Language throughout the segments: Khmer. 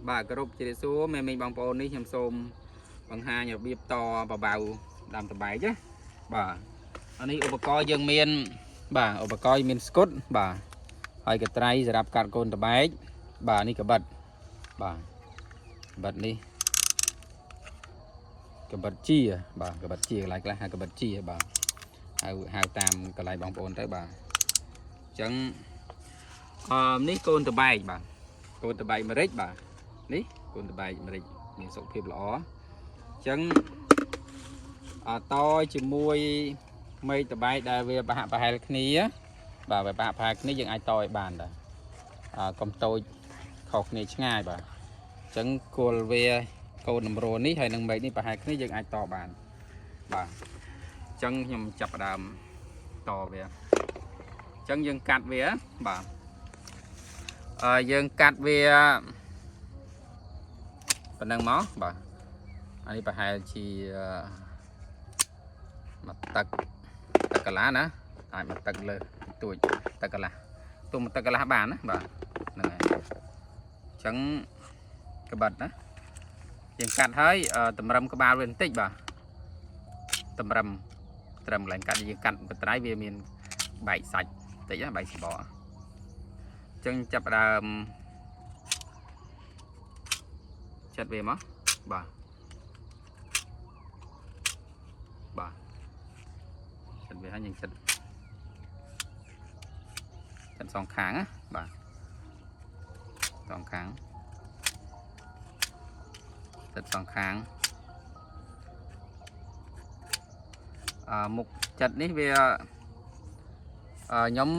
bà cái rụp chỉ số mẹ mình bằng bồn đi nhầm xôm bằng hai nhờ bịp to và bào làm tập bài chứ bà anh ấyឧបករណ៍យើងមានបាទឧបករណ៍មានស្គុតបាទហើយកត្រៃសម្រាប់កាត់កូនតបែកបាទនេះកបិតបាទកបិតនេះកបិតជាបាទកបិតជាកន្លែងខ្លះហៅកបិតជាបាទហៅតាមកន្លែងបងប្អូនទៅបាទអញ្ចឹងនេះកូនតបែកបាទកូនតបែកម្រេចបាទនេះកូនតបែកម្រេចមានសុខភាពល្អអញ្ចឹងតជាមួយមេតបែកដែលវាប្រហាក់ប្រហែលគ្នាបាទវាប្រហាក់ប្រហែលគ្នាយើងអាចតឲ្យបានដែរកុំតូចខុសគ្នាឆ្ងាយបាទអញ្ចឹងគល់វាកូនតម្រនេះហើយនឹងមេនេះប្រហែលគ្នាយើងអាចតបានបាទអញ្ចឹងខ្ញុំចាប់ផ្ដើមតវាអញ្ចឹងយើងកាត់វាបាទយើងកាត់វាប៉ុណ្ណឹងមកបាទអានេះប្រហែលជាមកទឹកកន្លះណាអាចមកទឹកលើទួចទឹកកន្លះទុំទឹកកន្លះបានណាបាទហ្នឹងហើយអញ្ចឹងក្បិតណាយើងកាត់ហើយតម្រឹមក្បាលវាបន្តិចបាទតម្រឹមត្រឹមកន្លែងកាត់យើងកាត់បត្រៃវាមានបែកសាច់បន្តិចណាបែកស្បកអញ្ចឹងចាប់ដើមចិតវាមកបាទបាទចិតវាហើយយើងចិតសងខាងណាបាទសងខាងចិតសងខាងមុខចិតនេះវាខ្ញុំ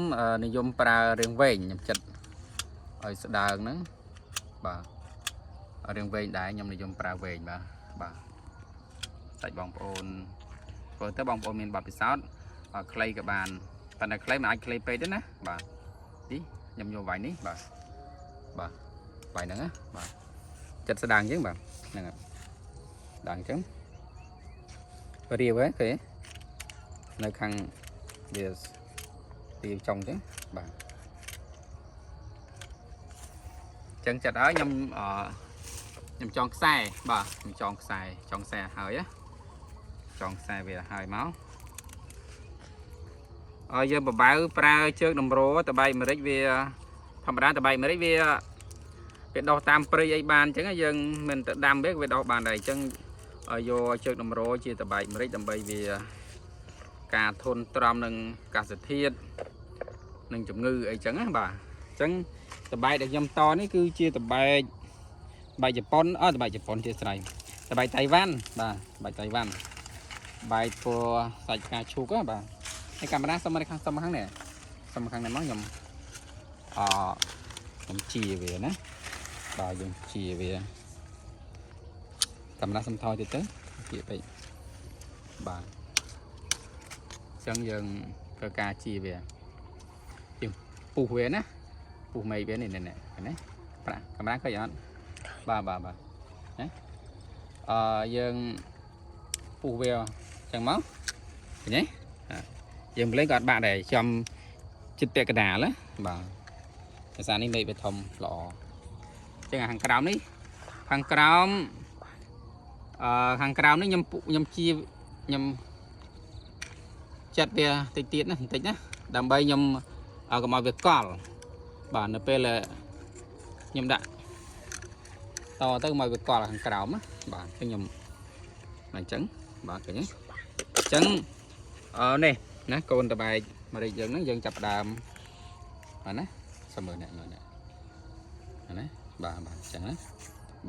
និយមប្រើរឿងវែងខ្ញុំចិតឲ្យស្ដើងហ្នឹងបាទរឿងវែងដែរខ្ញុំនិយមប្រើវែងបាទសាច់បងប្អូនធ្វើទៅបងប្អូនមានបទពិសោធន៍ខ្លីក៏បានប៉ុន្តែខ្លីមិនអាចខ្លីពេកទេណាបាទនេះខ្ញុំយកវាយនេះបាទវាយហ្នឹងណាបាទចិត្តស្ដាងអញ្ចឹងបាទហ្នឹងហើយស្ដាងអញ្ចឹងរាវហ្នឹងគេនៅខាងវារាវចុងអញ្ចឹងបាទអញ្ចឹងចិត្តហើយខ្ញុំចងខ្សែបាទខ្ញុំចងខ្សែហើយណាចងខ្សែវាហើយមកយើងបបៅប្រើជើងតម្រតបែកម្រេចវាធម្មតាតបែកម្រេចវាដោះតាមព្រៃអីបានអញ្ចឹងយើងមិនទៅដាំវាដោះបានដែរអញ្ចឹងយកជើងតម្រជាតបែកម្រេចដើម្បីវាការធន់ទ្រាំនឹងអាកាសធាតុនឹងជំងឺអីចឹងណាបាទអញ្ចឹងតបែកដែលខ្ញុំតនេះគឺជាតបែកជប៉ុនតបែកជប៉ុនជាស្រ័យតបែកតៃវ៉ាន់បាទបែកតៃវ៉ាន់បែកពណ៌សាច់ផ្កាឈូកបាទហើយកាមេរ៉ាសុំខាងនេះមកខ្ញុំខ្ញុំជាវាណាបាទយើងជាវាកាមេរ៉ាសុំថយទៅជាពេកបាទអញ្ចឹងយើងធ្វើការជាវាយើងពុះវាណាពុះមេវានេះណាប្រាក់កាមេរ៉ាឃើញអត់បាទណាយើងពុះវាចឹងមកឃើញទេយើងលេងក៏អត់បាក់ដែរចំចិត្តពាក់កណ្ដាលណាបាទភាសានេះមេឃវាធំល្អចឹងខាងក្រោមនេះខាងក្រោមនេះខ្ញុំជាខ្ញុំចាត់វាតិចទៀតណាបន្តិចណាដើម្បីខ្ញុំកុំឲ្យវាកល់បាទនៅពេលខ្ញុំដាក់ទៅមកវាកល់ខាងក្រោមណាបាទខ្ញុំអញ្ចឹងបាទឃើញទេអញ្ចឹងនេះណាកូនតបែកម្រេចយើងហ្នឹងយើងចាប់ដើមបាទណាសមមើលអ្នកណាបាទអញ្ចឹងណា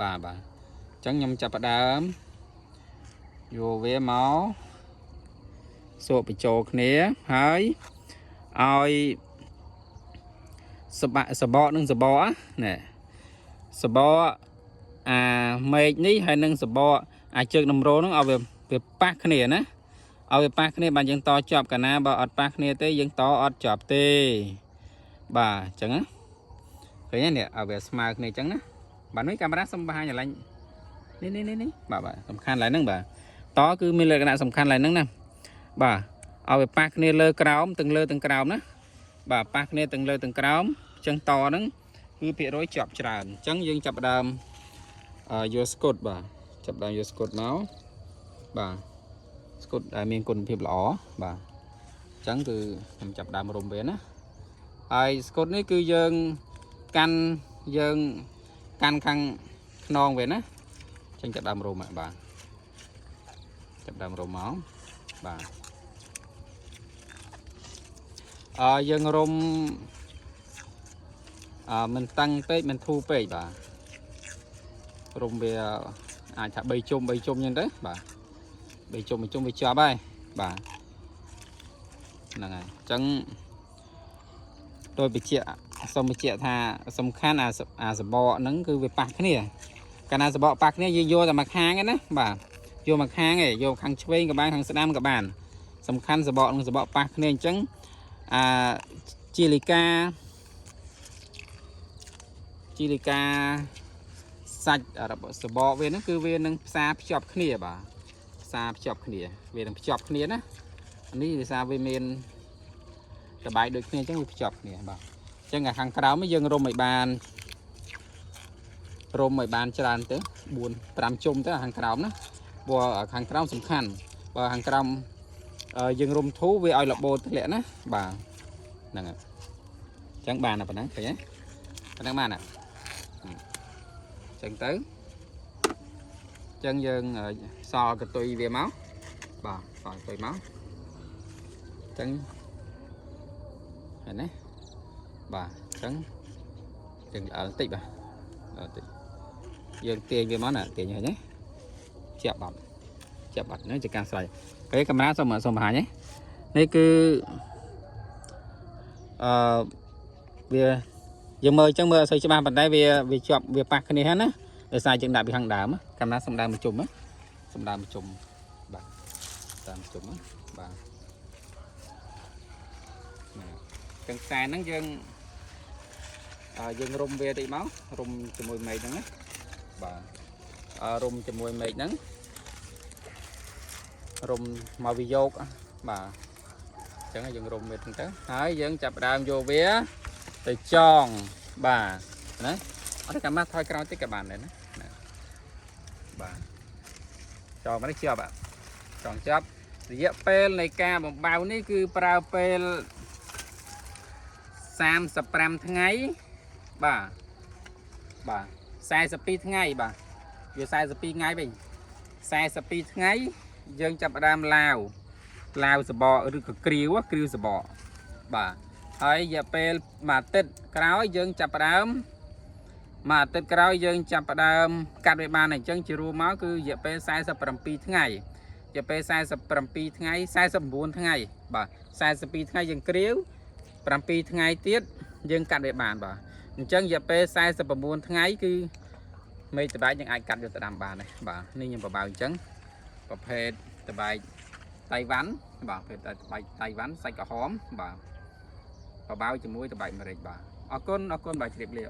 បាទអញ្ចឹងខ្ញុំចាប់ដើមយកវាមកសួរបញ្ចូលគ្នាហើយឲ្យសបកនិងសបកណាសបកមេឃនេះហើយនឹងសបកជើងតម្រហ្នឹងឲ្យវាប៉ះគ្នាណាឲ្យវាប៉ះគ្នាបានយើងតជាប់កាលណាបើអត់ប៉ះគ្នាទេយើងតអត់ជាប់ទេបាទអញ្ចឹងណាឃើញទេនេះឲ្យវាស្មើគ្នាអញ្ចឹងណាបាទនេះកាមេរ៉ាសុំបង្ហាញកន្លែងនេះបាទសំខាន់កន្លែងហ្នឹងបាទតគឺមានលក្ខណៈសំខាន់កន្លែងហ្នឹងណាបាទឲ្យវាប៉ះគ្នាលើក្រោមទាំងលើទាំងក្រោមណាបាទប៉ះគ្នាទាំងលើទាំងក្រោមអញ្ចឹងតហ្នឹងគឺភាគរយជាប់ច្រើនអញ្ចឹងយើងចាប់ដើម យកស្កុតបាទចាប់ដើមយកស្កុតមកបាទស្កុតដែលមានគុណភាពល្អបាទអញ្ចឹងគឺខ្ញុំចាប់ដើមរុំវាណាហើយស្កុតនេះគឺយើងកាន់ខាងខ្នងវាណាអញ្ចឹងចាប់ដើមរុំបាទចាប់ដើមរុំមកបាទយើងរុំមិនតាំងពេកមិនធូរពេកបាទរុំវាអាចថា3ជុំអញ្ចឹងទៅបាទ3ជុំវាជាប់ហើយបាទហ្នឹងហើយអញ្ចឹងដោយបញ្ជាក់សូមបញ្ជាក់ថាសំខាន់អាសបកហ្នឹងគឺវាប៉ះគ្នាកាលណាសបកប៉ះគ្នាយើងយកតែមួយខាងឯណាបាទយកមួយខាងឯងយកខាងឆ្វេងក៏បានខាងស្ដាំក៏បានសំខាន់សបកនិងសបកប៉ះគ្នាអញ្ចឹងជាលិកាសាច់របស់សបកវាហ្នឹងគឺវានឹងផ្សារភ្ជាប់គ្នាបាទផ្សារភ្ជាប់គ្នាវានឹងភ្ជាប់គ្នាណានេះដោយសារវាមានតបាយដូចគ្នាអញ្ចឹងវាភ្ជាប់គ្នាបាទអញ្ចឹងខាងក្រោមយើងរុំឲ្យបានច្រើនទៅ4 5ជុំទៅខាងក្រោមណាព្រោះខាងក្រោមសំខាន់បើខាងក្រោមយើងរុំធូរវាឲ្យលបោធ្លាក់ណាបាទហ្នឹងហើយអញ្ចឹងបានតែប៉ុណ្ណឹងឃើញទេប៉ុណ្ណឹងបានអញ្ចឹងទៅអញ្ចឹងយើងសល់កតុយវាមកបាទសល់កតុយមកអញ្ចឹងហ្នឹងណាបាទអញ្ចឹងយើងល្អបន្តិចបាទបន្តិចយើងទាញវាមកណាទាញឃើញទេជាប់បាត់នេះជាការស្រ័យពេលកាមេរ៉ាសូមបង្ហាញនេះគឺវាយើងមើលអញ្ចឹងមើលអត់សូវច្បាស់ប៉ុន្តែវាជាប់វាប៉ះគ្នាហ្នឹងណាដោយសារយើងដាក់ពីខាងដើមកាមេរ៉ាសំដើមមួយជុំបាទតាមជុំបាទទាំងខ្សែហ្នឹងយើងរុំវាតិចមករុំជាមួយមេឃហ្នឹងណាបាទរុំជាមួយមេឃហ្នឹងរុំមកវាយកបាទអញ្ចឹងយើងរុំវាទៅហើយយើងចាប់ដើមយកវាទៅចងបាទណាអត់កាមេរ៉ាថយក្រោយតិចក៏បានដែរណាបាទចងមកនេះជាប់ចងចាប់រយៈពេលនៃការបំបៅនេះគឺប្រើពេល35ថ្ងៃបាទ42ថ្ងៃបាទវា42ថ្ងៃវិញ42ថ្ងៃយើងចាប់ផ្ដើមឡាវសបកឬក៏គ្រាវសបកបាទហើយរយៈពេលមួយអាទិត្យក្រោយយើងចាប់ផ្ដើមកាត់វាបានអញ្ចឹងជារួមមកគឺរយៈពេល47ថ្ងៃរយៈពេល47ថ្ងៃ49ថ្ងៃបាទ42ថ្ងៃយើងគ្រាវ7ថ្ងៃទៀតយើងកាត់វាបានបាទអញ្ចឹងរយៈពេល49ថ្ងៃគឺមេឃតបែកយើងអាចកាត់យកទៅដាំបានដែរបាទនេះខ្ញុំបបៅអញ្ចឹងប្រភេទតបែកតៃវ៉ាន់បាទប្រភេទតបែកតៃវ៉ាន់សាច់ក្រហមបាទបបៅជាមួយតបែកម្រេចបាទអរគុណបាទជ្រាបលា